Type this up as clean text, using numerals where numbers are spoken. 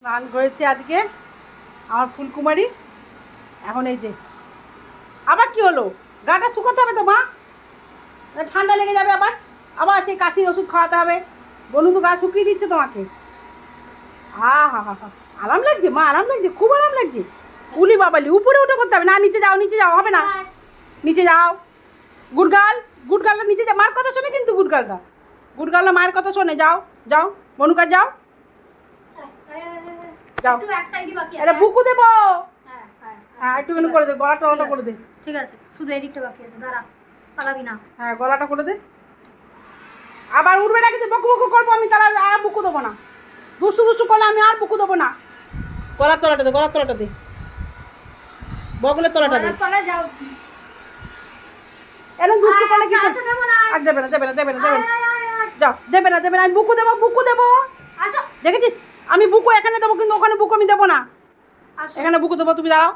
স্নান করেছে আজকে আমার ফুলকুমারী। এখন এই যে আবার কি হলো, গাটা শুকোতে হবে তো মা, ঠান্ডা লেগে যাবে আবার, আবার সেই কাশির ওষুধ খাওয়াতে হবে। বনু তো গা শুকিয়ে দিচ্ছে তোমাকে। হা হা হা হা, আরাম লাগছে মা, আরাম লাগছে, খুব আরাম লাগছে। উলি বাবালি, উপরে উঠে করতে হবে না, নিচে যাও, নিচে যাও, হবে না, নিচে যাও। গুডগার্ল, গুডগার্লটা নিচে যাও, মার কথা শোনে কিন্তু গুডগার্লটা, গুডগার্লটা মায়ের কথা শোনে। যাও যাও বনুকা যাও যাও। এটা বুকু দেবো। হ্যাঁ একটুখানি করে দে, গলাটা ওটা করে দে। ঠিক আছে, শুধু এদিকটা বাকি আছে, দাঁড়া, পালাবি না। হ্যাঁ গলাটা করে দে। আবার উঠবে না কিন্তু, বকু বকু করবো আমি, তাহলে আর বুকু দেবো না। দুষ্টু দুষ্টু করলে আমি আর বুকু দেবো না। গলার তলাটা দে, গলার তলাটা দে, বগলের তলাটা দে। তলে যাও। এরকম দুষ্টু করলে কি আচ্ছা, দেবো না। আর দেবে না, দেবে না, দেবে না, দেবে না। যাও, দেবে না, দেবে না, আমি বুকু দেবো, বুকু দেবো। আসো, দেখেছিস, আমি বুকু এখানে দেবো কিন্তু ওখানে বুকু আমি দেবো না। আসো। এখানে বুকু দেবো, তুমি দাঁড়াও।